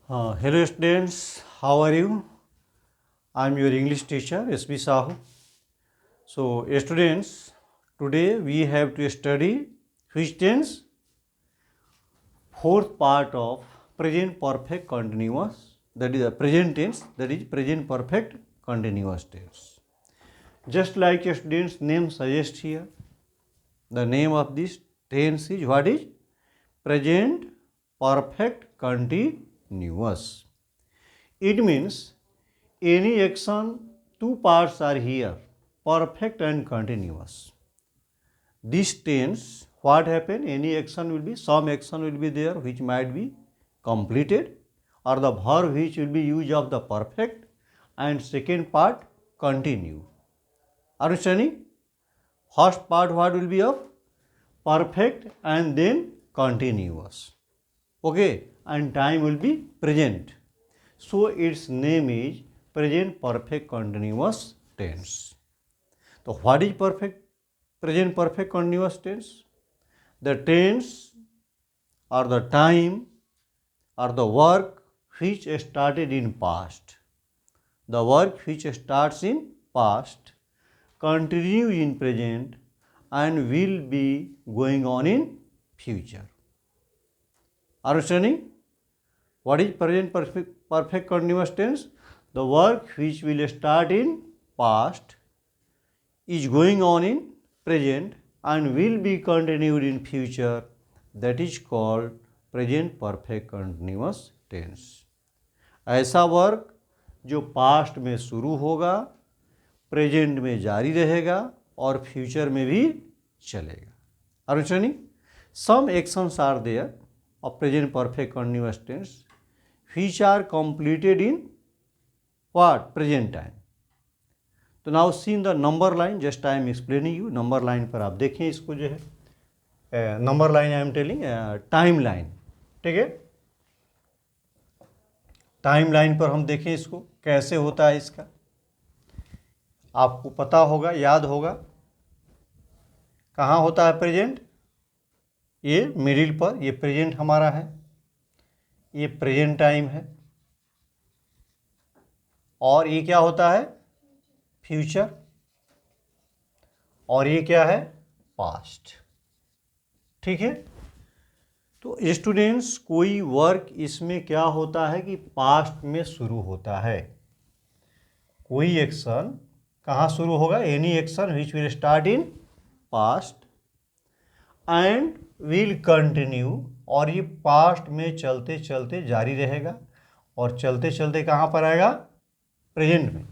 Hello students, how are you? I am your English teacher S.B. Sahu. So students, today we have to study which tense? Fourth part of present perfect continuous, that is the present tense, that is present perfect continuous tense. Just like your students' name suggests here, the name of this tense is what is? Present perfect continuous. It means any action, two parts are here, perfect and continuous. This tense, what happen? Any action will be, some action will be there which might be completed, or the verb which will be used of the perfect, and second part continue. Understanding? First part what will be of perfect and then continuous. Okay, and time will be present. So its name is present perfect continuous tense. So what is present perfect continuous tense? The tense or the time or the work which started in past. The work which starts in past continues in present and will be going on in future. Understanding? What is present perfect continuous tense? The work which will start in past is going on in present and will be continued in future. That is called present perfect continuous tense. ऐसा work जो past में शुरू होगा, present में जारी रहेगा और future में भी चलेगा. Understanding? Some actions are there of present perfect continuous tense which are completed in what? Present time. तो now seen the number line, just I am explaining you. Number line पर आप देखें इसको, जो है number line I am telling, time line. ठीक है, time line पर हम देखें इसको कैसे होता है. इसका आपको पता होगा, याद होगा. कहाँ होता है प्रेजेंट? ये मिडिल पर, ये प्रेजेंट हमारा है, ये प्रेजेंट टाइम है, और ये क्या होता है? फ्यूचर. और ये क्या है? पास्ट. ठीक है. तो स्टूडेंट्स, कोई वर्क इसमें क्या होता है कि पास्ट में शुरू होता है. कोई एक्शन कहाँ शुरू होगा? Any action which will start in past and will continue, और ये पास्ट में चलते चलते जारी रहेगा और चलते चलते कहाँ पर आएगा? प्रेजेंट में.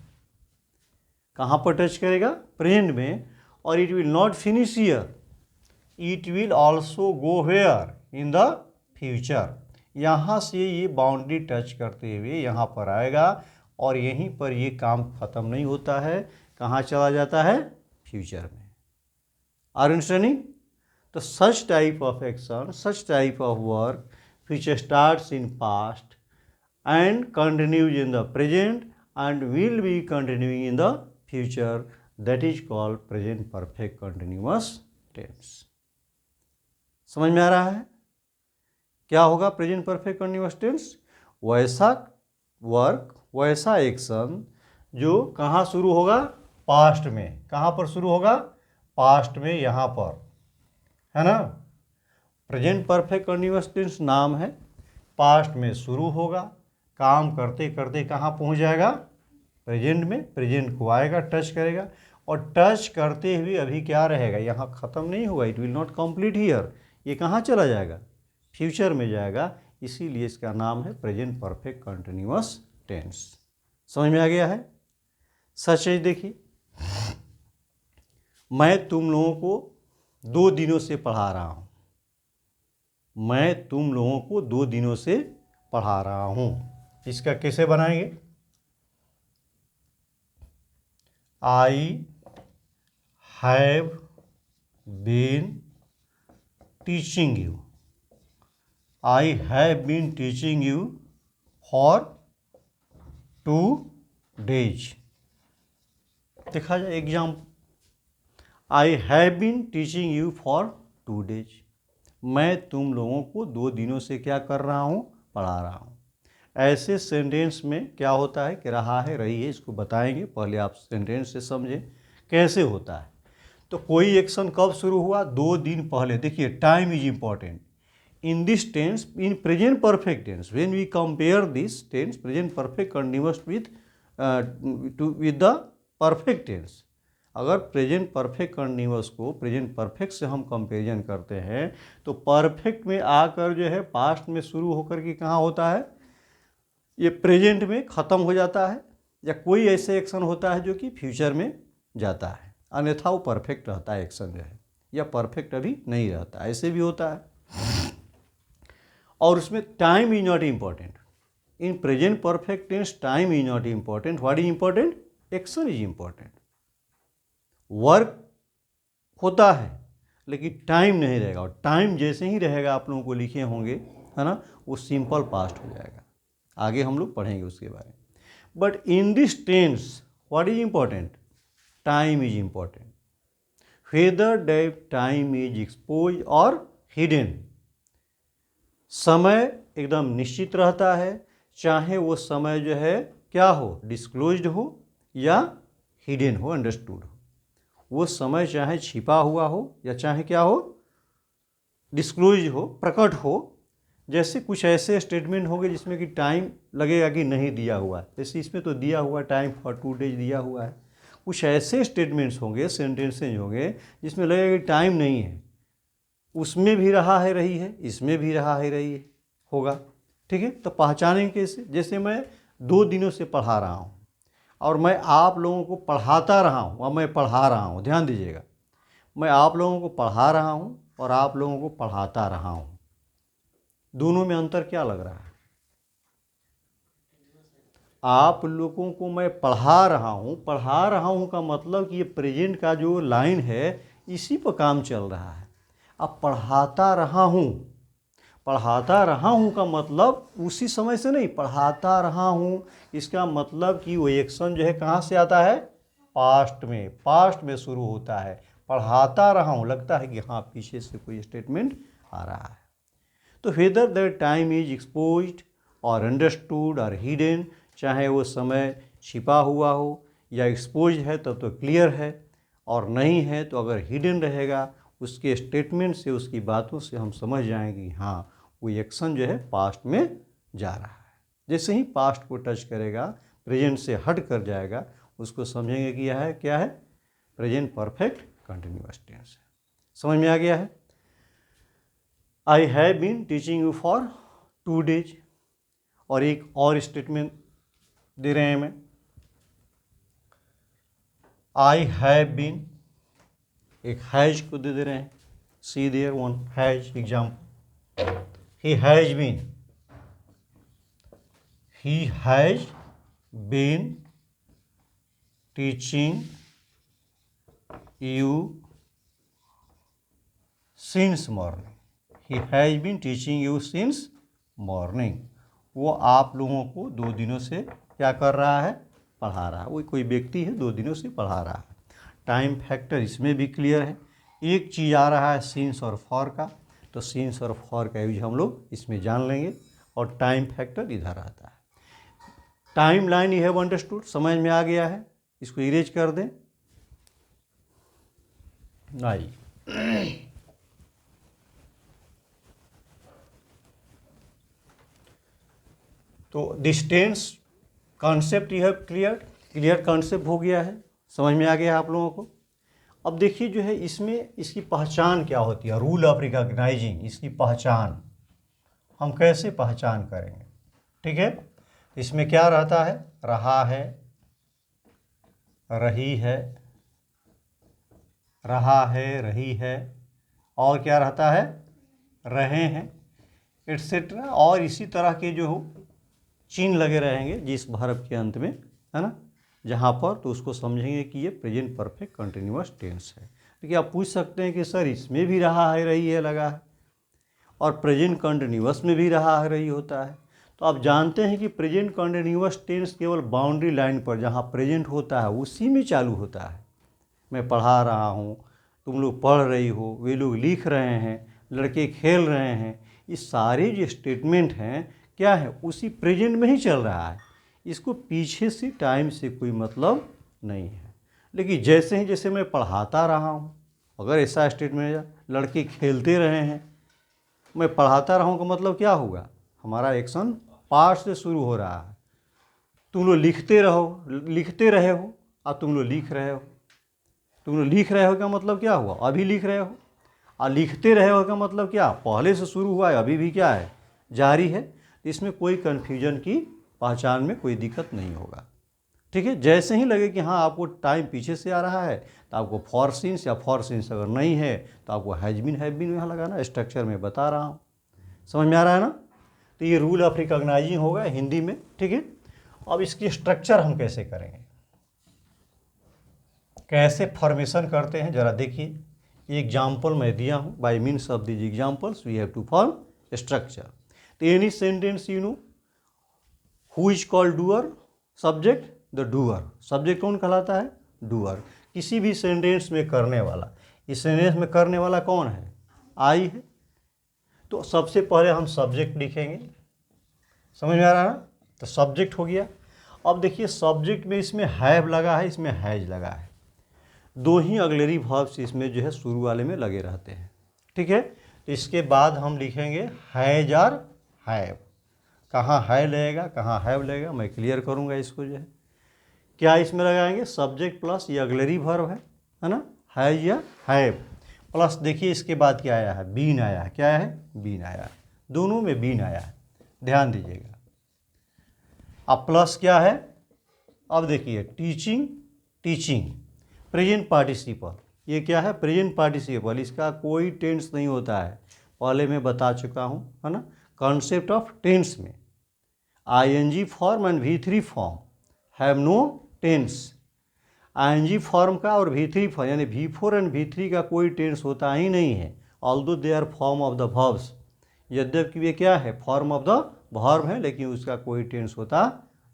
कहाँ पर टच करेगा? प्रेजेंट में. और it will not finish here, it will also go where? In the future. यहाँ से ये बाउंड्री टच करते हुए यहाँ पर आएगा और यहीं पर ये काम खत्म नहीं होता है. कहाँ चला जाता है? फ्यूचर में. Are understanding? तो such type of action, such type of work which starts in past and continues in the present and will be continuing in the future, that is called present perfect continuous tense. समझ में आ रहा है क्या होगा present perfect continuous tense? वैसा work, वैसा action जो कहाँ शुरू होगा? पास्ट में. कहाँ पर शुरू होगा? पास्ट में, यहाँ पर, है ना. प्रेजेंट परफेक्ट कंटिन्यूअस टेंस नाम है. पास्ट में शुरू होगा, काम करते करते कहाँ पहुँच जाएगा? प्रेजेंट में. प्रेजेंट को आएगा, टच करेगा, और टच करते हुए अभी क्या रहेगा? यहाँ ख़त्म नहीं होगा. It will not complete here. ये कहाँ चला जाएगा? फ्यूचर में जाएगा. इसीलिए इसका नाम है प्रेजेंट परफेक्ट कंटिन्यूअस टेंस. समझ में आ गया है? सच है. देखिए, मैं तुम लोगों को 2 दिनों से पढ़ा रहा हूँ. मैं तुम लोगों को 2 दिनों से पढ़ा रहा हूँ. इसका कैसे बनाएंगे? I have been teaching you. I have been teaching you for 2 days. देखा जाए exam. I have been teaching you for 2 days. मैं तुम लोगों को 2 दिनों से क्या कर रहा हूँ? पढ़ा रहा हूँ. ऐसे सेंटेंस में क्या होता है कि रहा है, रही है, इसको बताएंगे। पहले आप सेंटेंस से समझें कैसे होता है। तो कोई एक्शन कब शुरू हुआ? 2 दिन पहले। देखिए, time is important in this tense, in present perfect tense. When we compare this tense present perfect continuous with the perfect tense, अगर प्रेजेंट परफेक्ट कंटिन्यूअस को प्रेजेंट परफेक्ट से हम कंपेरिजन करते हैं तो परफेक्ट में आकर जो है पास्ट में शुरू होकर के कहाँ होता है, ये प्रेजेंट में ख़त्म हो जाता है, या कोई ऐसे एक्शन होता है जो कि फ्यूचर में जाता है, अन्यथा वो परफेक्ट रहता है एक्शन जो है, या परफेक्ट अभी नहीं रहता, ऐसे भी होता है। और उसमें time is not important. In present perfect tense time is not important. What is important? Action is important. Work होता है लेकिन टाइम नहीं रहेगा, और टाइम जैसे ही रहेगा आप लोगों को लिखे होंगे, है ना, वो सिंपल पास्ट हो जाएगा। आगे हम लोग पढ़ेंगे उसके बारे में। But in this tense what is important? Time is important. Whether that time is expose और हिडन, समय एकदम निश्चित रहता है, चाहे वो समय जो है क्या हो, डिस्क्लोज्ड हो या हिडन हो, अंडरस्टूड हो। वो समय चाहे छिपा हुआ हो या चाहे क्या हो, डिस्क्लोज हो, प्रकट हो। जैसे कुछ ऐसे स्टेटमेंट होंगे जिसमें कि टाइम लगेगा कि नहीं दिया हुआ है, जैसे इसमें तो दिया हुआ टाइम फॉर 2 डेज दिया हुआ है। कुछ ऐसे स्टेटमेंट्स होंगे, सेंटेंसेज होंगे जिसमें लगेगा कि टाइम नहीं है, उसमें भी रहा है, रही है, इसमें भी रहा है, रही है, होगा। ठीक है, तो पहचानेंगे कैसे? जैसे मैं 2 दिनों से पढ़ा रहा हूँ और मैं आप लोगों को पढ़ाता रहा हूँ और मैं पढ़ा रहा हूँ, ध्यान दीजिएगा, मैं आप लोगों को पढ़ा रहा हूँ और आप लोगों को पढ़ाता रहा हूँ, दोनों में अंतर क्या लग रहा है? आप लोगों को मैं पढ़ा रहा हूँ का मतलब कि ये प्रेजेंट का जो लाइन है इसी पर काम चल रहा है। अब पढ़ाता रहा हूँ का मतलब उसी समय से नहीं, पढ़ाता रहा हूँ इसका मतलब कि वो एक्शन जो है कहाँ से आता है, पास्ट में शुरू होता है। पढ़ाता रहा हूँ लगता है कि हाँ पीछे से कोई स्टेटमेंट आ रहा है। तो weather that time is exposed और अंडरस्टूड और हिडन, चाहे वो समय छिपा हुआ हो या एक्सपोज है तब तो क्लियर है, और नहीं है तो अगर हिडन रहेगा उसके स्टेटमेंट से, उसकी बातों से हम समझ जाएंगे कि हाँ वो एक्शन जो है पास्ट में जा रहा है। जैसे ही पास्ट को टच करेगा, प्रेजेंट से हट कर जाएगा, उसको समझेंगे कि यह है क्या है, प्रेजेंट परफेक्ट कंटिन्यूअस टेंस है। समझ में आ गया है? I have been teaching you for 2 days, और एक और स्टेटमेंट दे रहे हैं मैं, आई हैव बीन, एक हैज को दे रहे हैं, see there one has example, he has been teaching you since morning, he has been teaching you since morning। वो आप लोगों को 2 दिनों से क्या कर रहा है, पढ़ा रहा है। वो कोई व्यक्ति है 2 दिनों से पढ़ा रहा है। टाइम फैक्टर इसमें भी क्लियर है। एक चीज़ आ रहा है सिंस और फॉर का, तो सिंस और फॉर का यूज हम लोग इसमें जान लेंगे, और टाइम फैक्टर इधर आता है। Time line you have understood, समझ में आ गया है? इसको इरेज कर दें। नहीं, तो this tense concept you have clear concept हो गया है, समझ में आ गया है आप लोगों को। अब देखिए जो है इसमें इसकी पहचान क्या होती है, रूल ऑफ रिकॉग्नाइजिंग, इसकी पहचान हम कैसे पहचान करेंगे। ठीक है, इसमें क्या रहता है, रहा है, रही है, रहा है, रही है, और क्या रहता है, रहे हैं, एट्सेट्रा, और इसी तरह के जो चिन्ह लगे रहेंगे जिस वर्ब के अंत में, है ना, जहाँ पर, तो उसको समझेंगे कि ये प्रेजेंट परफेक्ट कंटिन्यूअस टेंस है। देखिए आप पूछ सकते हैं कि सर इसमें भी रहा है, रही है लगा है, और प्रेजेंट कंटिन्यूअस में भी रहा है, रही होता है। तो आप जानते हैं कि प्रेजेंट कंटिन्यूअस टेंस केवल बाउंड्री लाइन पर जहाँ प्रेजेंट होता है उसी में चालू होता है। मैं पढ़ा रहा हूँ, तुम लोग पढ़ रही हो, वे लोग लिख रहे हैं, लड़के खेल रहे हैं, ये सारे जो स्टेटमेंट हैं क्या है, उसी प्रेजेंट में ही चल रहा है, इसको पीछे से टाइम से कोई मतलब नहीं है। लेकिन जैसे ही जैसे मैं पढ़ाता रहा हूँ, अगर ऐसा स्टेटमेंट है लड़के खेलते रहे हैं, मैं पढ़ाता रहूँ का मतलब क्या होगा, हमारा एक्शन पास्ट से शुरू हो रहा है। तुम लोग लिखते रहे हो और तुम लोग लिख रहे हो। तुम लोग लिख रहे हो का मतलब क्या हुआ, अभी लिख रहे हो। और लिखते रहे हो का मतलब क्या, पहले से शुरू हुआ है, अभी भी क्या है, जारी है। इसमें कोई कन्फ्यूजन की पहचान में कोई दिक्कत नहीं होगा। ठीक है, जैसे ही लगे कि हाँ आपको टाइम पीछे से आ रहा है तो आपको फॉर सिंस, या फॉर सिंस अगर नहीं है तो आपको हैज बीन यहाँ लगाना। स्ट्रक्चर में बता रहा हूँ, समझ में आ रहा है ना। तो ये रूल ऑफ रिकॉग्नाइजिंग होगा हिंदी में। ठीक है, अब इसकी स्ट्रक्चर हम कैसे करेंगे, कैसे फॉर्मेशन करते हैं जरा देखिए। ये एग्जाम्पल मैं दिया हूँ, by means of this examples we have to form structure. तो any sentence you know who is called doer, subject the doer, subject कौन कहलाता है, डूअर। किसी भी सेंटेंस में करने वाला, इस सेंटेंस में करने वाला कौन है, आई है। तो सबसे पहले हम सब्जेक्ट लिखेंगे, समझ में आ रहा है ना। तो सब्जेक्ट हो गया। अब देखिए सब्जेक्ट में इसमें हैव लगा है, इसमें हैज लगा है, दो ही ऑक्सिलरी वर्ब्स इसमें जो है शुरू वाले में लगे रहते हैं। ठीक है, तो इसके बाद हम लिखेंगे हैज और हैव। कहाँ है लगेगा, कहाँ हैव लगेगा, मैं क्लियर करूँगा इसको जो है। क्या इसमें लगाएंगे, सब्जेक्ट प्लस ये ऑक्सिलरी वर्ब है ना, हैज या हैव, प्लस देखिए इसके बाद क्या आया है, बीन आया है। क्या है, बीन आया है, दोनों में बीन आया है, ध्यान दीजिएगा। अब प्लस क्या है, अब देखिए टीचिंग, टीचिंग प्रेजेंट पार्टिसिपल, ये क्या है, प्रेजेंट पार्टिसिपल, इसका कोई टेंस नहीं होता है, पहले मैं बता चुका हूँ, है ना। कॉन्सेप्ट ऑफ टेंस में ING form and V3 form have no tense. ING form का और V3 फॉर्म यानी V4 एंड V3 का कोई टेंस होता ही नहीं है, although they are form of the verbs, यद्यपि वे क्या है, फॉर्म ऑफ द वर्ब है, लेकिन उसका कोई टेंस होता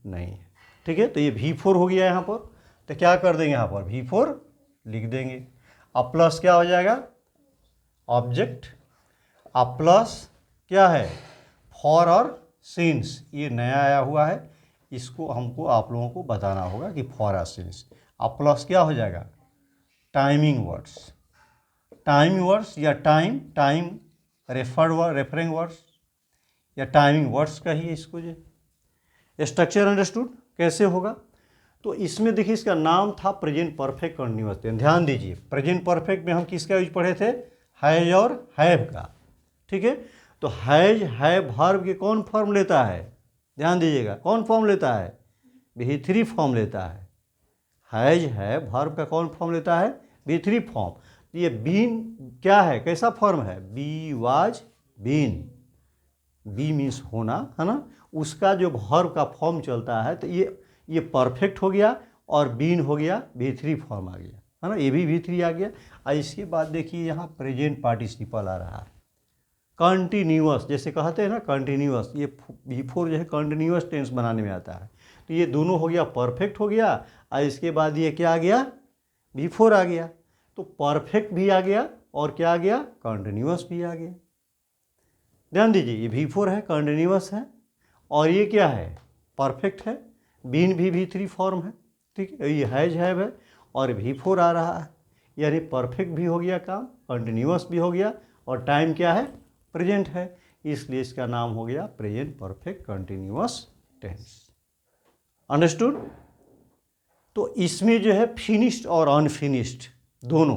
नहीं है। ठीक है, तो ये V4 हो गया यहाँ पर। तो क्या कर देंगे, यहाँ पर V4 लिख देंगे। अब प्लस क्या हो जाएगा, ऑब्जेक्ट, अब प्लस क्या है, फॉर और सिंस, ये नया आया हुआ है, इसको हमको आप लोगों को बताना होगा कि फॉर और सिंस। अब प्लस क्या हो जाएगा, टाइमिंग वर्ड्स, टाइमिंग वर्ड्स या टाइम रेफरिंग वर्ड्स या टाइमिंग वर्ड्स कहिए इसको जो। स्ट्रक्चर अंडरस्टूड कैसे होगा, तो इसमें देखिए इसका नाम था प्रेजेंट परफेक्ट कंटिन्यूअस टेंस। ध्यान दीजिए, प्रेजेंट परफेक्ट में हम किसका यूज पढ़े थे, हैज और हैव का। ठीक है, तो हैज हैव वर्ब के कौन फॉर्म लेता है, ध्यान दीजिएगा, कौन फॉर्म लेता है, V3 फॉर्म लेता है। हैज हैव वर्ब का कौन फॉर्म लेता है, V3 फॉर्म। ये बीन क्या है, कैसा फॉर्म है, be was been, be means होना, है ना, उसका जो वर्ब का फॉर्म चलता है। तो ये परफेक्ट हो गया और बीन हो गया, V3 फॉर्म आ गया, है ना, ये भी V3 आ गया। और इसके बाद देखिए यहाँ प्रेजेंट पार्टिसिपल आ रहा है, कंटिन्यूअस, जैसे कहते हैं ना कंटिन्यूअस, ये V4 जो है कंटिन्यूअस टेंस बनाने में आता है। तो ये दोनों हो गया, परफेक्ट हो गया, और इसके बाद ये क्या आ गया, V4 आ गया। तो परफेक्ट भी आ गया और क्या आ गया, कंटिन्यूअस भी आ गया। ध्यान दीजिए, ये V4 है, कंटिन्यूअस है, और ये क्या है, परफेक्ट है, बीन भी V3 फॉर्म है। ठीक है, ये हैज हैव है और V4 आ रहा है, यानी परफेक्ट भी हो गया काम, कंटिन्यूअस भी हो गया, और टाइम क्या है, प्रेजेंट है, इसलिए इसका नाम हो गया present perfect continuous tense. Understood. तो इसमें जो है फिनिश्ड और अनफिनिश्ड दोनों,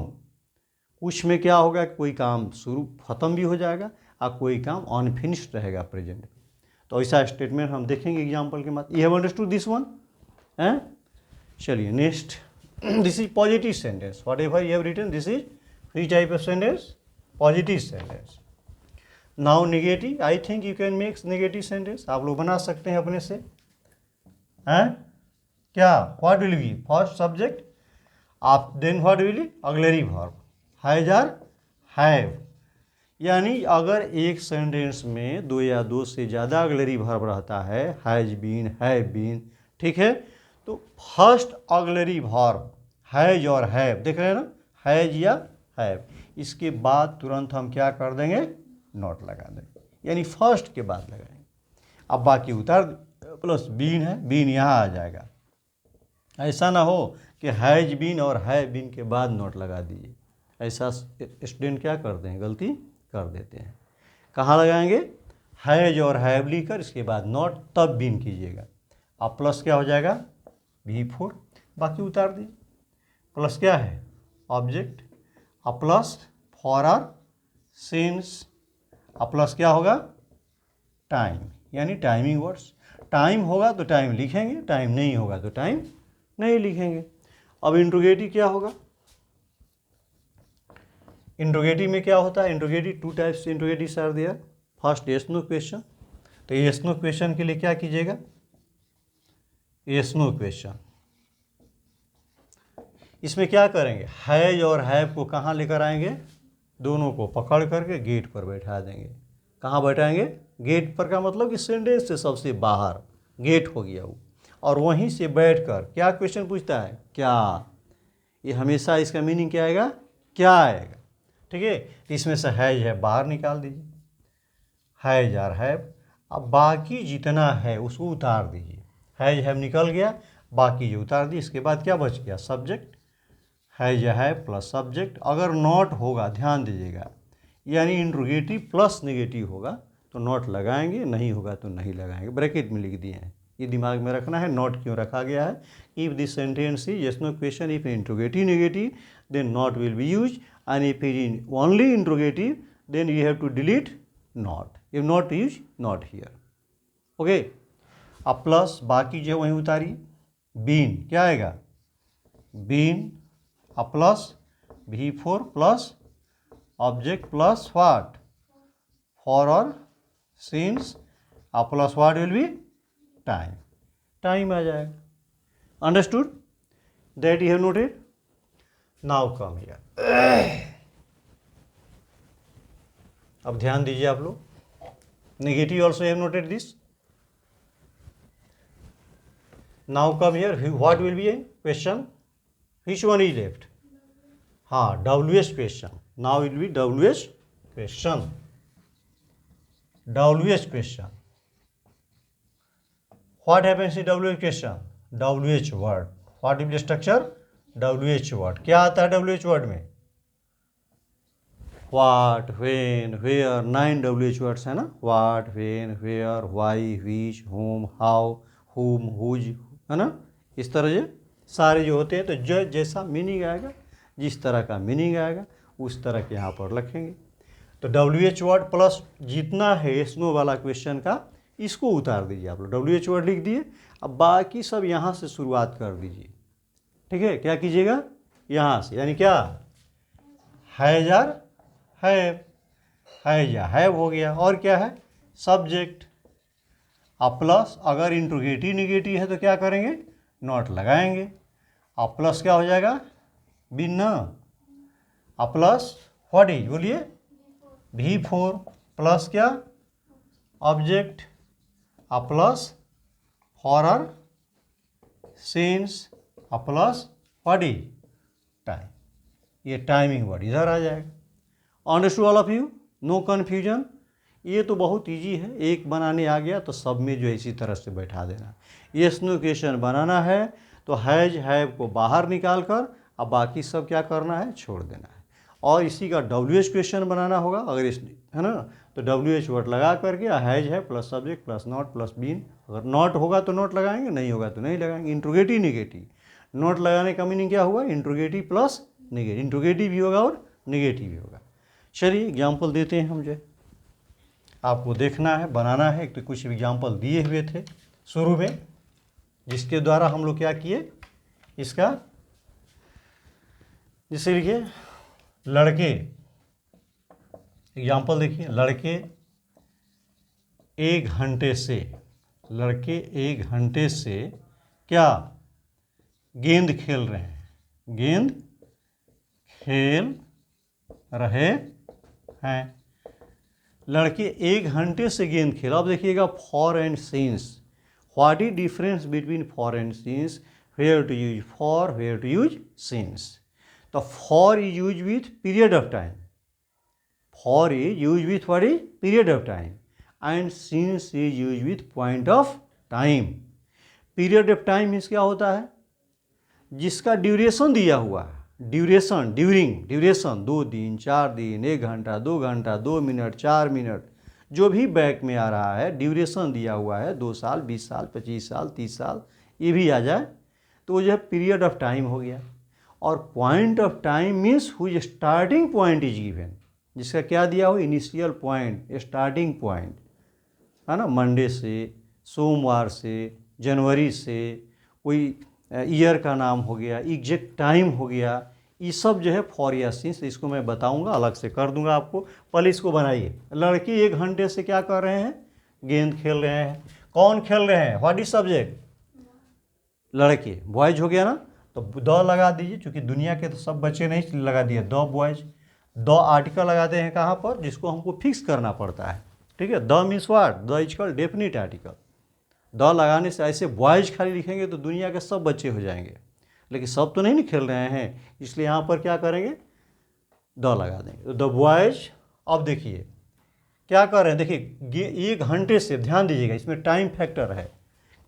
कुछ में क्या होगा, कोई काम शुरू खत्म भी हो जाएगा और कोई काम अनफिनिश्ड रहेगा प्रेजेंट में। तो ऐसा स्टेटमेंट हम देखेंगे एग्जाम्पल के माध्यम। You have understood this one हैं। चलिए next, this is positive sentence, whatever you have written this is which type of sentence, positive sentence. Now negative, I think you can make negative sentence, आप लोग बना सकते हैं अपने से, हैं क्या, what will be first subject, आप then what will be auxiliary verb, has और हैव। यानी अगर एक सेंटेंस में दो या दो से ज़्यादा ऑक्सिलरी वर्ब रहता है, हैज बीन, हैव बीन, ठीक है, तो फर्स्ट ऑक्सिलरी वर्ब हैज और हैव, देख रहे हैं ना, हैज या हैव, इसके बाद तुरंत हम क्या कर देंगे, नॉट लगा देंगे, यानी फर्स्ट के बाद लगाएंगे। अब बाकी उतार प्लस बीन है, बीन यहाँ आ जाएगा। ऐसा ना हो कि हैज बीन और है बीन के बाद नॉट लगा दीजिए, ऐसा स्टूडेंट क्या करते हैं, गलती कर देते हैं। कहाँ लगाएंगे, हैज और हैव लिखकर इसके बाद नॉट, तब बीन कीजिएगा। अब प्लस क्या हो जाएगा, V4, बाकी उतार दीजिए। प्लस क्या है, ऑब्जेक्ट, अब प्लस फॉर आर सिंस, अब प्लस क्या होगा, टाइम, यानी टाइमिंग वर्ड्स। टाइम होगा तो टाइम लिखेंगे, टाइम नहीं होगा तो टाइम नहीं लिखेंगे। अब इंट्रोगेटिव क्या होगा, इंट्रोगेटिव में क्या होता है, interrogative 2 types interrogatives are there. First yes no question, तो येस नो क्वेश्चन के लिए क्या कीजिएगा, येस नो क्वेश्चन, इसमें क्या करेंगे, हैज और हैव को कहाँ लेकर आएंगे, दोनों को पकड़ करके गेट पर बैठा देंगे। कहाँ बैठाएंगे, गेट पर, का मतलब कि सेंटेंस से सबसे बाहर गेट हो गया वो, और वहीं से बैठकर क्या क्वेश्चन पूछता है, क्या, ये हमेशा इसका मीनिंग क्या आएगा, क्या आएगा। ठीक है, इसमें से हैज है बाहर निकाल दीजिए, हैज और हैव, अब बाकी जितना है उसको उतार दीजिए। हैज हैव निकल गया, बाकी जो उतार दी, इसके बाद क्या बच गया, subject, has have plus subject. अगर नॉट होगा, ध्यान दीजिएगा, यानी इंट्रोगेटिव प्लस नेगेटिव होगा तो नॉट लगाएंगे, नहीं होगा तो नहीं लगाएंगे, ब्रैकेट में लिख दिए हैं, ये दिमाग में रखना है। नॉट क्यों रखा गया है, if this sentence is yes no question, if interrogative negative then not will be use, and if it is only interrogative then you have to delete not, if not use not here. Okay, अब plus बाकी जो वहीं उतारिए, been क्या आएगा, been, अब plus V4 plus object plus what, for और since, अब plus what will be, time, time आ जाएगा। Understood, that you have noted. Now come here, अब ध्यान दीजिए आप लोग, negative also have noted this. Now come here, what will B A question, which one is left, हाँ, WH question, now it will be WH question, WH question, what happens in WH question, WH word, what will be the structure, WH word, क्या आता है WH word में, what, when, where, 9 WH words है ना, what, when, where, why, which, whom, how, whom, whose, है ना, इस तरह से सारे जो होते हैं, तो जो जैसा मीनिंग आएगा, जिस तरह का मीनिंग आएगा उस तरह के यहाँ पर रखेंगे। तो WH वर्ड प्लस जितना है स्नो वाला क्वेश्चन का, इसको उतार दीजिए आप लोग, WH वर्ड लिख दिए। अब बाकी सब यहाँ से शुरुआत कर दीजिए। ठीक है, क्या कीजिएगा, यहाँ से, यानी क्या, हैज और हैव, हैज या हैव हो गया, और क्या है, सब्जेक्ट, अब प्लस अगर इंट्रोगेटिव निगेटिव है तो क्या करेंगे, नॉट लगाएंगे। अब प्लस क्या हो जाएगा, बिन, अब प्लस व्हाट इज, बोलिए, V4 प्लस क्या, ऑब्जेक्ट, अब प्लस फॉर और सिंस, अब प्लस व्हाट इज, टाइम, ये टाइमिंग वर्ड इधर आ जाएगा। Understood all of you, no confusion. ये तो बहुत इजी है, एक बनाने आ गया तो सब में जो है इसी तरह से बैठा देना। येस नो क्वेश्चन बनाना है तो हैज हैव को बाहर निकाल कर अब बाकी सब क्या करना है, छोड़ देना है। और इसी का WH क्वेश्चन बनाना होगा, अगर इस, है ना, तो WH वर्ड लगा करके हैज है plus subject plus not plus been, अगर नॉट होगा तो नॉट लगाएंगे, नहीं होगा तो नहीं लगाएंगे। इंट्रोगेटिव निगेटिव, नॉट लगाने का मीनिंग क्या हुआ, इंट्रोगेटिव प्लस निगेटिव, इंट्रोगेटिव भी होगा और निगेटिव भी होगा। चलिए एग्जाम्पल देते हैं हम, जो आपको देखना है, बनाना है। तो कुछ एग्जाम्पल दिए हुए थे शुरू में, जिसके द्वारा हम लोग क्या किए, इसका, जैसे लिखिए लड़के, एग्जाम्पल देखिए, लड़के 1 घंटे से, लड़के 1 घंटे से क्या, गेंद खेल रहे हैं, गेंद खेल रहे हैं। लड़के 1 घंटे से गेंद खेला। अब देखिएगा for and since, what is difference between for and since, where to use for, where to use since. तो for is use with period of time, for is use with what is period of time, and since is use with point of time. Period of time means क्या होता है, जिसका duration दिया हुआ है, duration, duration 2 दिन, 4 दिन, 1 घंटा, 2 घंटा, 2 मिनट, 4 मिनट, जो भी बैक में आ रहा है, ड्यूरेशन दिया हुआ है, 2 साल, 20 साल, 25 साल, 30 साल, ये भी आ जाए तो वो जो है पीरियड ऑफ टाइम हो गया। और पॉइंट ऑफ टाइम मीन्स हुई स्टार्टिंग पॉइंट इज गिवन, जिसका क्या दिया हो, इनिशियल पॉइंट, स्टार्टिंग पॉइंट, है ना, मंडे से, सोमवार से, जनवरी से, कोई ईयर का नाम हो गया, एग्जैक्ट टाइम हो गया, ये सब जो है फॉर या सिंस, इसको मैं बताऊंगा, अलग से कर दूंगा आपको। पहले इसको बनाइए। लड़की 1 घंटे से क्या कर रहे हैं, गेंद खेल रहे हैं। कौन खेल रहे हैं, व्हाट इज सब्जेक्ट, लड़के, बॉयज हो गया ना, तो द लगा दीजिए, क्योंकि दुनिया के तो सब बच्चे नहीं, लगा दिए द बॉयज। द आर्टिकल लगाते हैं कहाँ पर, जिसको हमको फिक्स करना पड़ता है, ठीक है। The means what, the is called definite article. The लगाने से, ऐसे बॉयज खाली लिखेंगे तो दुनिया के सब बच्चे हो जाएंगे, लेकिन सब तो नहीं खेल रहे हैं, इसलिए यहाँ पर क्या करेंगे, द लगा देंगे। तो द बॉयज, अब देखिए क्या कर रहे हैं, देखिए 1 घंटे से, ध्यान दीजिएगा इसमें टाइम फैक्टर है,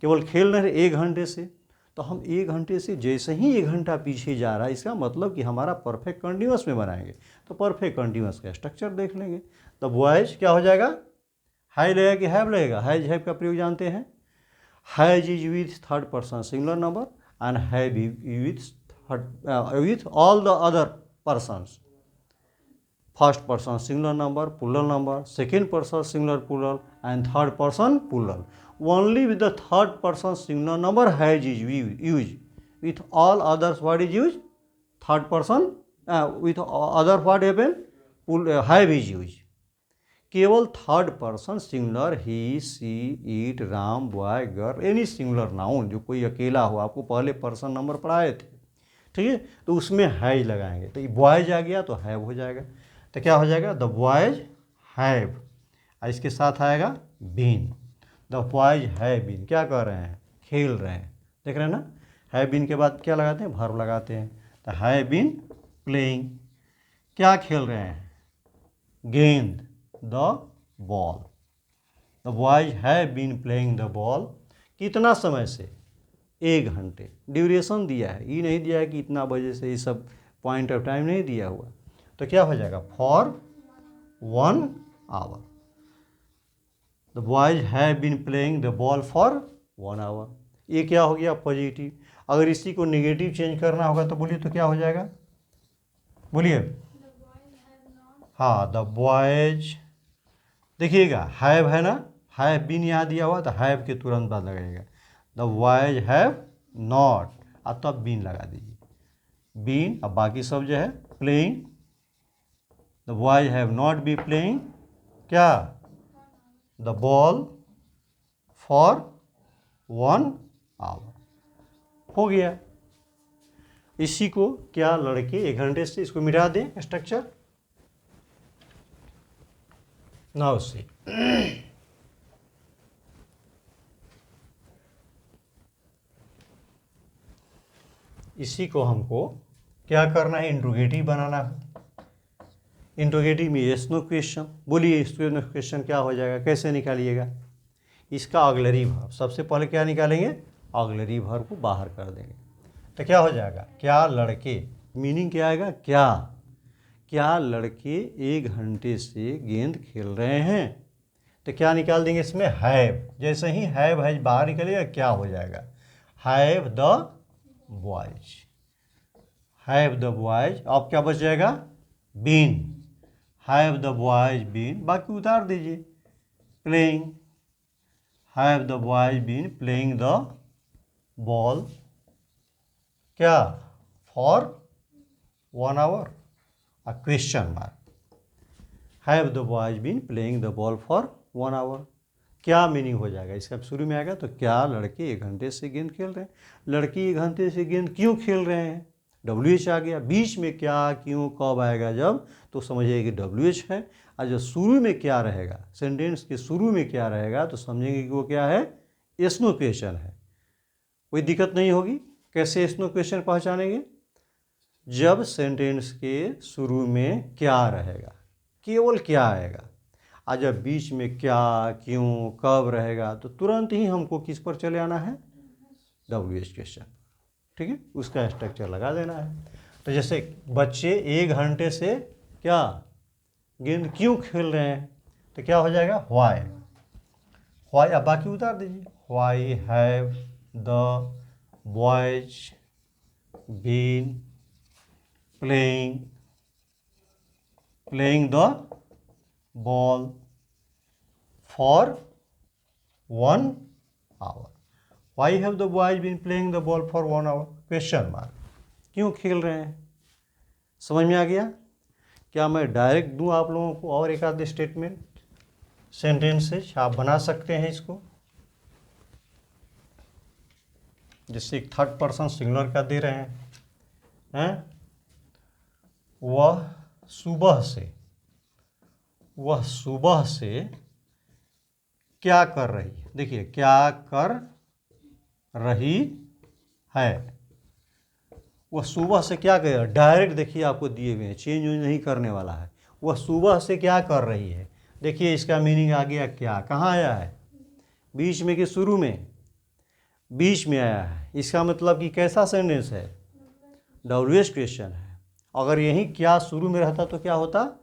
केवल खेल रहे हैं 1 घंटे से, तो हम 1 घंटे से जैसे ही 1 घंटा पीछे जा रहा है, इसका मतलब कि हमारा परफेक्ट कंटिन्यूअस में बनाएंगे, तो परफेक्ट कंटिन्यूअस का स्ट्रक्चर देख लेंगे। तो बॉयज क्या हो जाएगा, हाई लगेगा कि हैव लगेगा, हैज हैव का प्रयोग जानते हैं, has is with third person singular number and have with all the other persons. First person singular number, plural number, second person singular plural, and third person plural. Only with the third person singular number has is used. With all others what is used? Third person, with other what happen? Have is used. केवल third person singular, he, she, it, Ram, boy, girl, any singular noun जो कोई अकेला हो, आपको पहले person number पढ़ाए थे, ठीक है, तो उसमें हैज लगाएंगे, तो ये बॉयज आ गया तो हैव हो जाएगा। तो क्या हो जाएगा, द बॉयज हैव, और इसके साथ आएगा been, the boys have been, क्या कर रहे हैं, खेल रहे हैं, देख रहे हैं ना। हैव बीन के बाद क्या लगाते हैं, वर्ब लगाते हैं, तो हैव बीन प्लेइंग, क्या खेल रहे हैं, गेंद, the ball, the boys have been playing the ball, कितना समय से, 1 घंटे, ड्यूरेशन दिया है, ये नहीं दिया है कि इतना बजे से, ये सब पॉइंट ऑफ टाइम नहीं दिया हुआ, तो क्या हो जाएगा, for 1 hour, the boys have been playing the ball for 1 hour. ये क्या हो गया, पॉजिटिव। अगर इसी को नेगेटिव चेंज करना होगा तो बोलिए, तो क्या हो जाएगा, बोलिए, हाँ, द बॉयज, देखिएगा हैव है ना, हैव बीन यहाँ दिया हुआ, तो हैव के तुरंत बाद लगाइएगा, द बॉयज हैव नॉट, अब तब बीन लगा दीजिए, बीन, अब बाकी सब जो है playing, the boys have not be playing क्या, द बॉल फॉर 1 आवर, हो गया। इसी को क्या, लड़के 1 घंटे से, इसको मिटा दें स्ट्रक्चर। नाउ सी, इसी को हमको क्या करना है, इंट्रोगेटिव बनाना है। इंट्रोगेटिव में यस नो क्वेश्चन, बोलिए इसको क्वेश्चन क्या हो जाएगा, कैसे निकालिएगा, इसका ऑग्ज़िलरी वर्ब, सबसे पहले क्या निकालेंगे, ऑग्ज़िलरी वर्ब को बाहर कर देंगे, तो क्या हो जाएगा, क्या लड़के, मीनिंग क्या आएगा, क्या लड़के 1 घंटे से गेंद खेल रहे हैं, तो क्या निकाल देंगे इसमें, हैव, जैसे ही हैव बाहर निकलेगा क्या हो जाएगा, have the boys, have the boys, अब क्या बच जाएगा, been, have the boys been, बाकी उतार दीजिए, playing, have the boys been playing the ball, क्या, for 1 hour, a question mark, have the boys been playing the ball for 1 hour, क्या meaning हो जाएगा इसका, शुरू में आएगा तो क्या लड़के 1 घंटे से गेंद खेल रहे हैं, लड़की 1 घंटे से गेंद क्यों खेल रहे हैं, WH आ गया, बीच में क्या, क्यों, कब आएगा जब, तो समझिए कि WH है, और जब शुरू में क्या रहेगा, सेंटेंस के शुरू में क्या रहेगा, तो समझेंगे कि वो क्या है, एस्नो क्वेश्चन है, कोई दिक्कत नहीं होगी। कैसे एस्नो क्वेश्चन पहचानेंगे, जब सेंटेंस के शुरू में क्या रहेगा, केवल क्या आएगा, आज जब बीच में क्या, क्यों, कब रहेगा तो तुरंत ही हमको किस पर चले आना है, WH क्वेश्चन। ठीक है, उसका स्ट्रक्चर लगा देना है। तो जैसे बच्चे 1 घंटे से क्या गेंद क्यों खेल रहे हैं, तो क्या हो जाएगा, व्हाई। व्हाई, अब बाकी उतार दीजिए। Why have the boys been playing the ball for 1 hour. Why have the boys been playing the ball for 1 hour, question mark. क्यों खेल रहे हैं, समझ में आ गया। क्या मैं डायरेक्ट दूं आप लोगों को और एक आध स्टेटमेंट, सेंटेंसेज आप बना सकते हैं इसको। जैसे एक 3rd पर्सन सिंगुलर का दे रहे हैं, वह सुबह से क्या कर रही है। देखिए, क्या कर रही है, वह सुबह से क्या कर, डायरेक्ट देखिए आपको दिए हुए हैं, चेंज नहीं करने वाला है। वह सुबह से क्या कर रही है, देखिए इसका मीनिंग आ गया क्या, कहाँ आया है, बीच में कि शुरू में, बीच में आया है। इसका मतलब कि कैसा सेंटेंस है, WH क्वेश्चन है। अगर यही क्या शुरू में रहता तो क्या होता,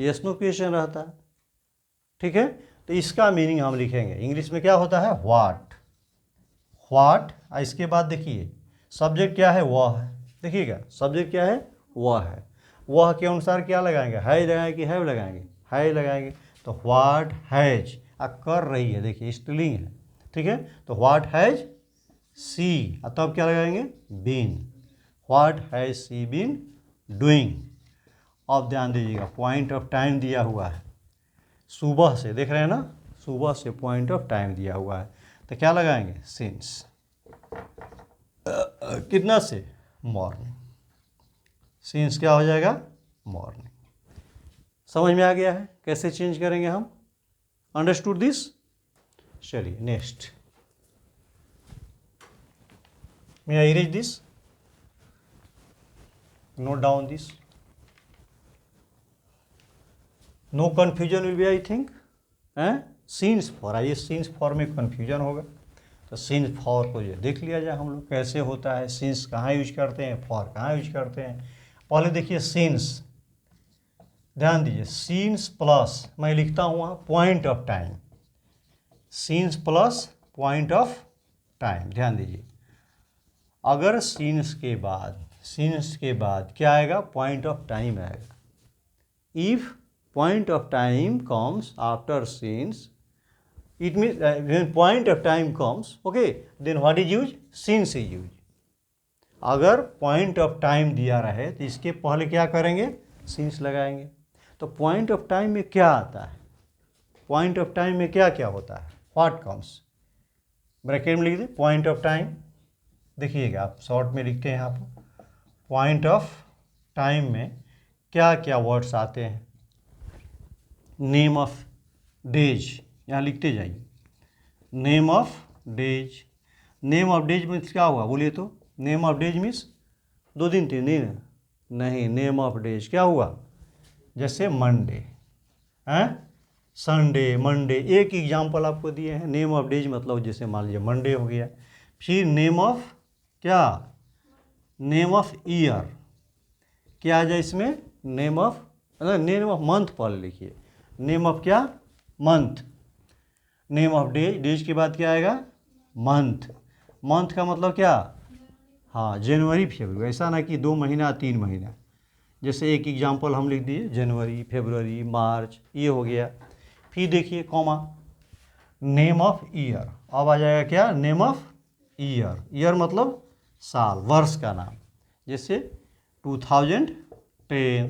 यस नो क्वेश्चन रहता। ठीक है, तो इसका मीनिंग हम लिखेंगे, इंग्लिश में क्या होता है, व्हाट। इसके बाद देखिए सब्जेक्ट क्या है, वह है। देखिएगा सब्जेक्ट क्या है, वह है। वह के अनुसार क्या लगाएंगे, है लगाएंगे कि हैव लगाएंगे, है लगाएंगे। तो व्हाट हैज, कर रही है, देखिए स्त्रीलिंग है। ठीक है, तो व्हाट हैज सी, तब क्या लगाएंगे, been. What has she been doing. अब ध्यान दीजिएगा, पॉइंट ऑफ टाइम दिया हुआ है, सुबह से, देख रहे हैं ना, सुबह से पॉइंट ऑफ टाइम दिया हुआ है, तो क्या लगाएंगे, सिंस। कितना से, मॉर्निंग। सिंस क्या हो जाएगा, मॉर्निंग। समझ में आ गया है कैसे चेंज करेंगे हम, अंडरस्टूड दिस। चलिए next, may I erase this, note down this, no confusion will be, I think, scenes for, आइए सीन्स फॉर में कन्फ्यूजन होगा, तो सीन्स फॉर को ये देख लिया जाए हम लोग कैसे होता है, सीन्स कहाँ यूज करते हैं, फॉर कहाँ यूज करते हैं। पहले देखिए सीन्स, ध्यान दीजिए, सीन्स प्लस मैं लिखता हूँ वहाँ point of time, scenes plus point of time. ध्यान दीजिए, अगर सीन्स के बाद क्या आएगा, पॉइंट ऑफ टाइम आएगा। If point of time comes after scenes, it means when point of time comes, okay, then what is used, since is used। अगर point of time दिया रहे तो इसके पहले क्या करेंगे, since लगाएंगे। तो point of time में क्या आता है, point of time में क्या क्या होता है, what comes, ब्रैकेट में लिख दे point of time। देखिएगा आप शॉर्ट में लिखते हैं यहाँ पर, point of time में क्या क्या वर्ड्स आते हैं, नेम ऑफ डेज, यहाँ लिखते जाइए, name of days. Name of days means क्या हुआ, बोलिए तो, नेम ऑफ डेज मीन्स 2 दिन 3 दिन नहीं, नेम ऑफ डेज क्या हुआ, जैसे मंडे, संडे, मंडे, एक एग्जाम्पल आपको दिए हैं। नेम ऑफ डेज मतलब जैसे मान लीजिए मंडे हो गया। फिर नेम ऑफ क्या, नेम ऑफ ईयर, क्या आ जाए इसमें, name of, name of month पहले लिखिए, नेम ऑफ क्या, month. Name of days, days के बाद क्या आएगा, मंथ। मंथ का मतलब क्या, हाँ जनवरी फरवरी, ऐसा ना कि 2 महीना 3 महीना। जैसे एक एग्जांपल हम लिख दिए, जनवरी फरवरी मार्च, ये हो गया। फिर देखिए कॉमा, नेम ऑफ ईयर, अब आ जाएगा क्या, नेम ऑफ ईयर। ईयर मतलब साल, वर्ष का नाम, जैसे 2010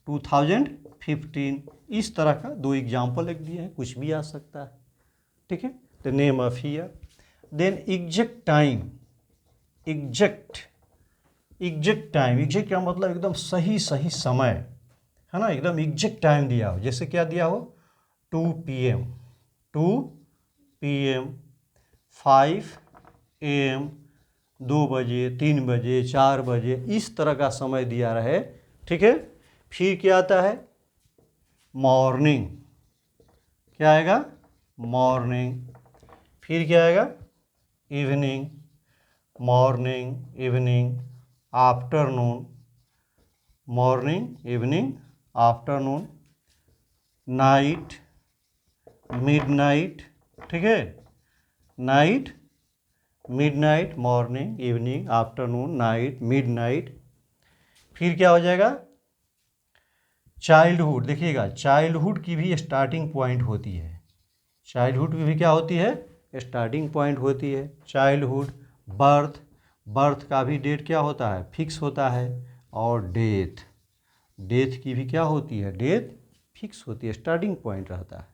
2015, इस तरह का 2 एग्जाम्पल लिख दिए हैं, कुछ भी आ सकता है। ठीक है, तो name of year. Then exact time, exact time, exact का मतलब एकदम सही समय है ना, एकदम एग्जैक्ट टाइम दिया हो, जैसे क्या दिया हो, 2 PM 5 AM, 2 बजे 3 बजे 4 बजे, इस तरह का समय दिया रहे। ठीक है, फिर क्या आता है, मॉर्निंग, क्या आएगा? मॉर्निंग। फिर क्या आएगा? Evening, morning, evening, afternoon, morning, evening, afternoon, night, midnight, ठीक है, night, midnight, morning, evening, afternoon, night, midnight. फिर क्या हो जाएगा? चाइल्डहुड। देखिएगा, चाइल्डहुड की भी स्टार्टिंग पॉइंट होती है। चाइल्डहुड की भी क्या होती है? स्टार्टिंग पॉइंट होती है। चाइल्डहुड, बर्थ, बर्थ का भी डेट क्या होता है? फिक्स होता है। और डेथ, डेथ की भी क्या होती है? डेथ फिक्स होती है, स्टार्टिंग पॉइंट रहता है।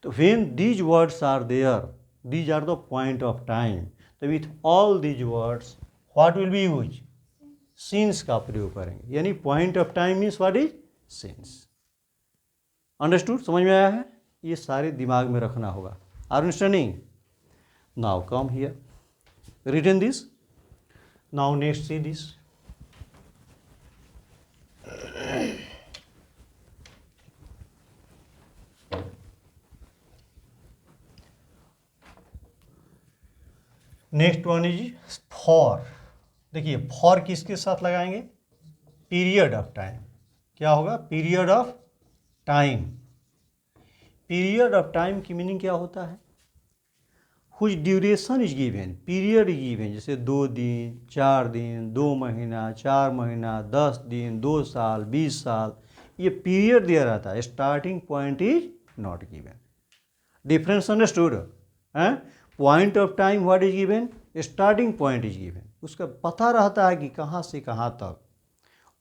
तो when these words are there, these are the point of time, तो with all these words what will be use? Since का प्रयोग करेंगे। यानी point of time means what is? Since. Understood? समझ में आया है? ये सारे दिमाग में रखना होगा। Are understanding? Now come here, written this. Now next see this. Next one is for. देखिए, फॉर किसके साथ लगाएंगे? Period of time. क्या होगा? Period of time. Period of time की मीनिंग क्या होता है? Whose duration is given, period is given, जैसे 2 दिन, 4 दिन, 2 महीना, 4 महीना, 10 दिन, 2 साल, 20 साल, ये पीरियड दिया रहता है। Starting point is not given. Difference understood? हैं? Point of time what is given? Starting point is given, उसका पता रहता है कि कहाँ से कहाँ तक।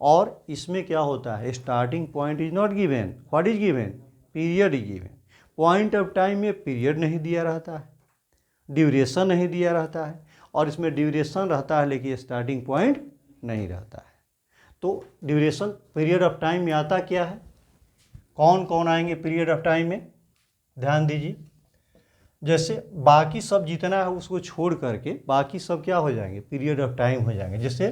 और इसमें क्या होता है? Starting point is not given, what is given? Period is given. Point of time में पीरियड नहीं दिया रहता है, ड्यूरेशन नहीं दिया रहता है, और इसमें ड्यूरेशन रहता है लेकिन स्टार्टिंग पॉइंट नहीं रहता है। तो ड्यूरेशन पीरियड ऑफ टाइम में आता क्या है? कौन कौन आएंगे पीरियड ऑफ टाइम में? ध्यान दीजिए। जैसे बाकी सब जितना है उसको छोड़ करके बाकी सब क्या हो जाएंगे? पीरियड ऑफ टाइम हो जाएंगे। जैसे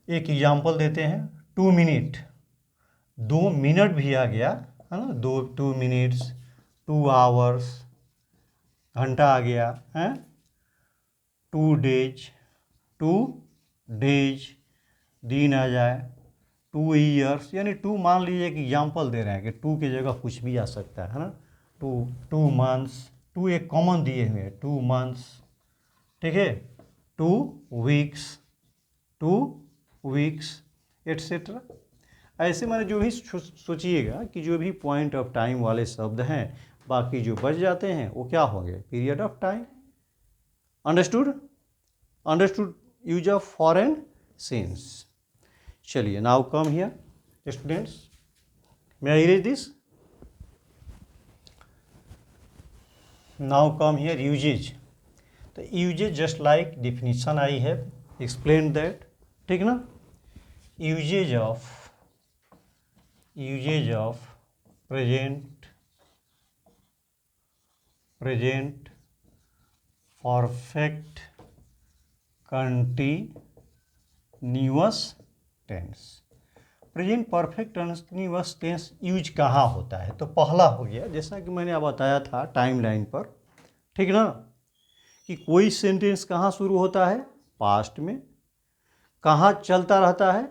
एक एग्जांपल देते हैं, 2 मिनट, 2 मिनट भी आ गया है ना, 2 मिनट्स, 2 आवर्स, घंटा आ गया है, 2 डेज, 2 डेज, दिन आ जाए, 2 ईयर्स, यानी 2 मान लीजिए कि एग्जाम्पल दे रहे हैं कि 2 की जगह कुछ भी आ सकता है ना। 2 मंथ्स, 2 एक कॉमन दिए हुए हैं, 2 मंथ्स, ठीक है, 2 वीक्स, 2 वीक्स, एट्सेट्रा। ऐसे मैंने जो भी सोचिएगा कि जो भी पॉइंट ऑफ टाइम वाले शब्द हैं, बाकी जो बच जाते हैं वो क्या हो गए? Period of time. Understood? Understood use of for and since. चलिए, now come here students, may I erase this. Now come here usages. तो usages just like definition I have explain that, ठीक ना। Usages of present perfect continuous tense. Present perfect continuous tense use कहाँ होता है? तो पहला हो गया, जैसा कि मैंने बताया था टाइमलाइन पर, ठीक ना, कि कोई सेंटेंस कहाँ शुरू होता है? पास्ट में। कहाँ चलता रहता है?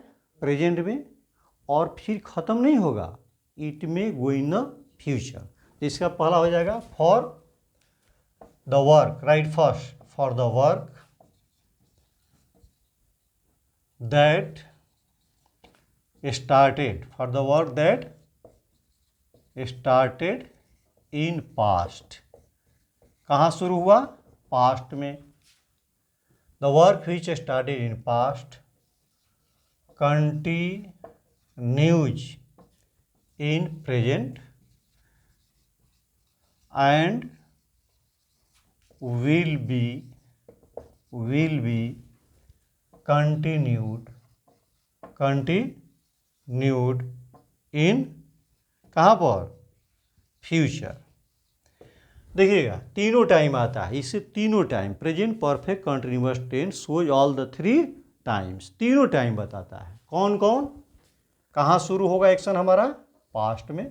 प्रेजेंट में। और फिर ख़त्म नहीं होगा, इट में गो इन द फ्यूचर। तो इसका पहला हो जाएगा for the work, right first, for the work that started, for the work that started in past। कहाँ शुरू हुआ? पास्ट में। the work which started in past continues in present and will be continued इन कहाँ पर? Future. देखिएगा, तीनों time आता है, इससे तीनों time present perfect continuous tense shows all the 3 times, तीनों टाइम बताता है। कौन कौन? कहाँ शुरू होगा एक्शन हमारा? पास्ट में।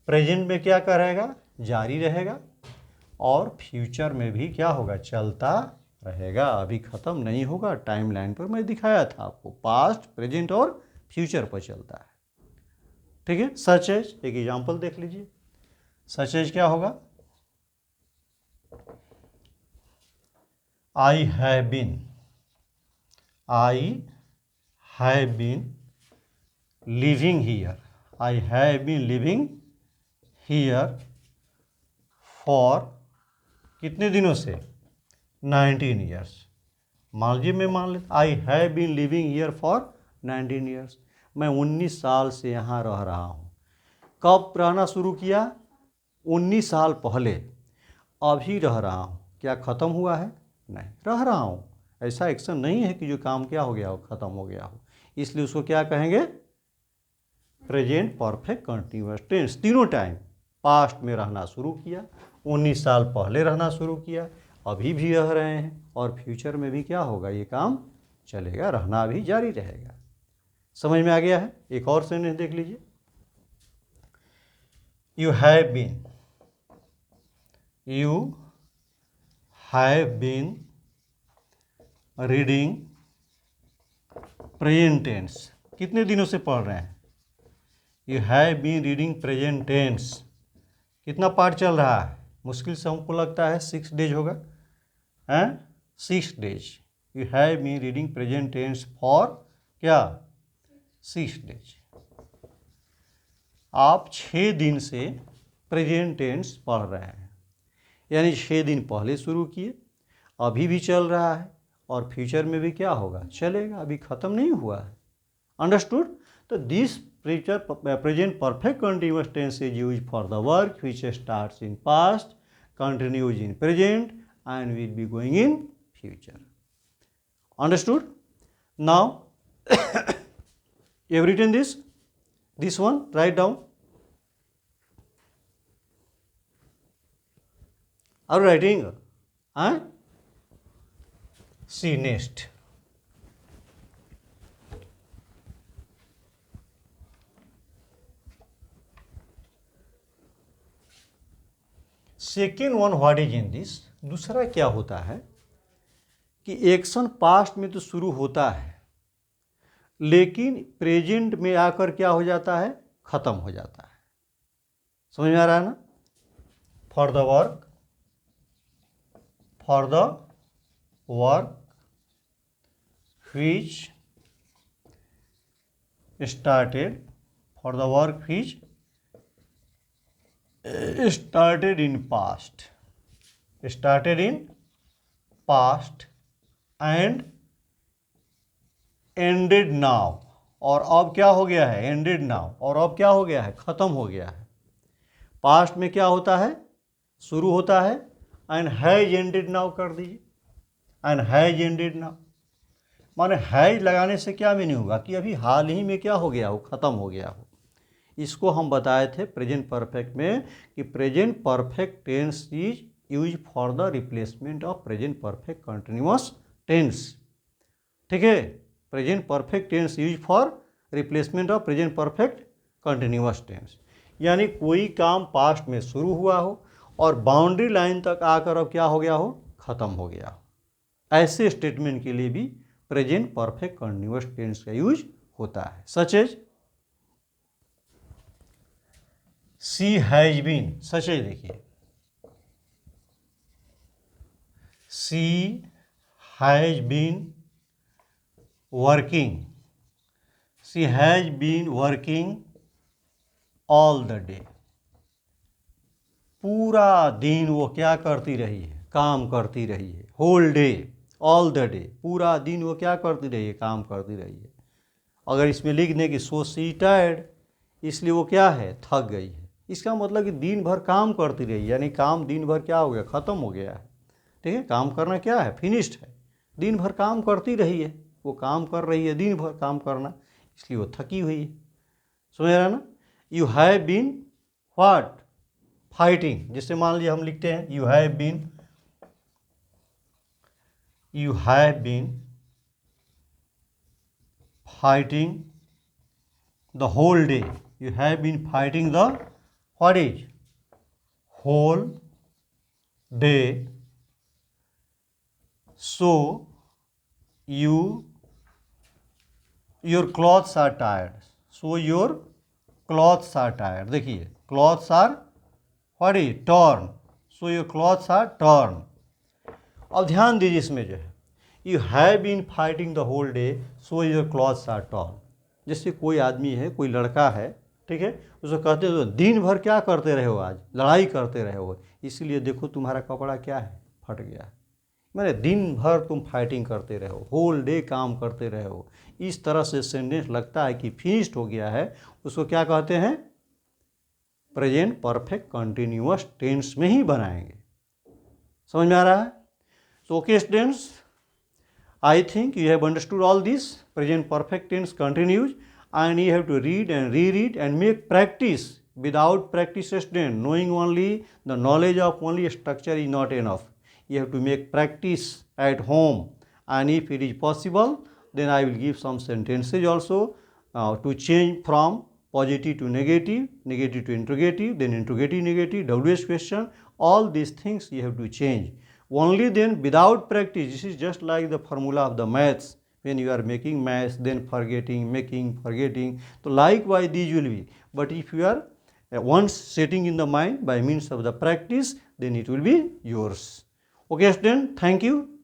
प्रेजेंट में क्या करेगा? जारी रहेगा और फ्यूचर में भी क्या होगा, चलता रहेगा, अभी ख़त्म नहीं होगा। टाइम लाइन पर मैं दिखाया था आपको, पास्ट, प्रेजेंट और फ्यूचर पर चलता है। ठीक है। सच एज, एक एग्जाम्पल देख लीजिए। सच एज क्या होगा, I have been living here, I have been living here for कितने दिनों से, 19 ईयर्स। मान लीजिए मैं मान लेता, I have been living here for 19 years, मैं 19 साल से यहाँ रह रहा हूँ। कब रहना शुरू किया, 19 साल पहले। अभी रह रहा हूँ, क्या ख़त्म हुआ है, नहीं, रह रहा हूँ। ऐसा एक्शन नहीं है कि जो काम क्या हो गया हो, ख़त्म हो गया हो, इसलिए उसको क्या कहेंगे, प्रेजेंट परफेक्ट कंटिन्यूअस टेंस। तीनों टाइम, पास्ट में रहना शुरू किया, 19 साल पहले रहना शुरू किया, अभी भी रह रहे हैं, और फ्यूचर में भी क्या होगा, ये काम चलेगा, रहना भी जारी रहेगा। समझ में आ गया है। एक और सेंटेंस देख लीजिए, you have been reading present tense. कितने दिनों से पढ़ रहे हैं, you have been reading present tense. कितना पार्ट चल रहा है, मुश्किल से हमको लगता है 6 डेज होगा, हैं, 6 days. You have been reading present tense for क्या, 6 डेज। आप 6 दिन से प्रेजेंट टेंस पढ़ रहे हैं, यानी 6 दिन पहले शुरू किए, अभी भी चल रहा है, और फ्यूचर में भी क्या होगा, चलेगा, अभी ख़त्म नहीं हुआ है। अंडरस्टूड। तो this present perfect continuous tense is use for the work which starts in past, continues in present and will be going in future. Understood. Now you have written this one, write down. Are you writing? See next. Second one, what is in this. दूसरा क्या होता है कि action past में तो शुरू होता है, लेकिन प्रेजेंट में आकर क्या हो जाता है, खत्म हो जाता है। समझ में आ रहा है ना। For the work which started in past and ended now, और अब क्या हो गया है, ended now, और अब क्या हो गया है, खत्म हो गया है। पास्ट में क्या होता है, शुरू होता है, एंड हैज एंडेड नाउ कर दीजिए, एंड हैज एंडेड नाउ, माने हैज लगाने से क्या मीनिंग होगा कि अभी हाल ही में क्या हो गया हो, खत्म हो गया हो। इसको हम बताए थे प्रेजेंट परफेक्ट में कि present perfect tense is use for the replacement of present perfect continuous tense. ठीक है, present perfect tense use for replacement of present perfect continuous tense, यानी कोई काम पास्ट में शुरू हुआ हो और बाउंड्री लाइन तक आकर अब क्या हो गया हो, खत्म हो गया हो। ऐसे स्टेटमेंट के लिए भी प्रेजेंट परफेक्ट कंटिन्यूअस टेंस का यूज होता है। Such as she has been, such as देखिए, she has been working, she has been working all the day. पूरा दिन वो क्या करती रही है, काम करती रही है। Whole day, all the day, पूरा दिन वो क्या करती रही है, काम करती रही है। अगर इसमें लिख दें कि सो सी टायर्ड, इसलिए वो क्या है, थक गई है। इसका मतलब कि दिन भर काम करती रही, यानी काम दिन भर क्या हो गया, ख़त्म हो गया है। ठीक है, काम करना क्या है, फिनिश्ड है। दिन भर काम करती रही है, वो काम कर रही है, दिन भर काम करना, इसलिए वो थकी हुई है। समझ रहा है ना। You have been what, fighting. जैसे मान लीजिए हम लिखते हैं you have been fighting the whole day, you have been fighting the what is whole day, so your clothes are tired. So your clothes are tired. देखिए clothes are what is torn. So your clothes are torn. अब ध्यान दीजिए इसमें जो है you have been fighting the whole day, so your clothes are torn. जैसे कोई आदमी है, कोई लड़का है, ठीक है, उसको कहते हो दिन भर क्या करते रहे हो, आज लड़ाई करते रहे हो, इसीलिए देखो तुम्हारा कपड़ा क्या है, फट गया है। मैंने दिन भर तुम फाइटिंग करते रहे हो, होल डे काम करते रहे हो। इस तरह से सेंटेंस लगता है कि फिनिश्ड हो गया है, उसको क्या कहते हैं, प्रेजेंट परफेक्ट कंटिन्यूअस टेंस में ही बनाएंगे। समझ में आ रहा है? So okay students, I think you have understood all this. Present perfect tense continues, and you have to read and reread and make practice. Without practice, student, knowing only the knowledge of only structure is not enough. You have to make practice at home, and if it is possible, then I will give some sentences also to change from positive to negative, negative to interrogative, then interrogative negative, WH question. All these things you have to change. Only then, without practice, this is just like the formula of the maths. When you are making maths, then forgetting, making, forgetting. So likewise these will be. But if you are once setting in the mind by means of the practice, then it will be yours. Okay student, thank you.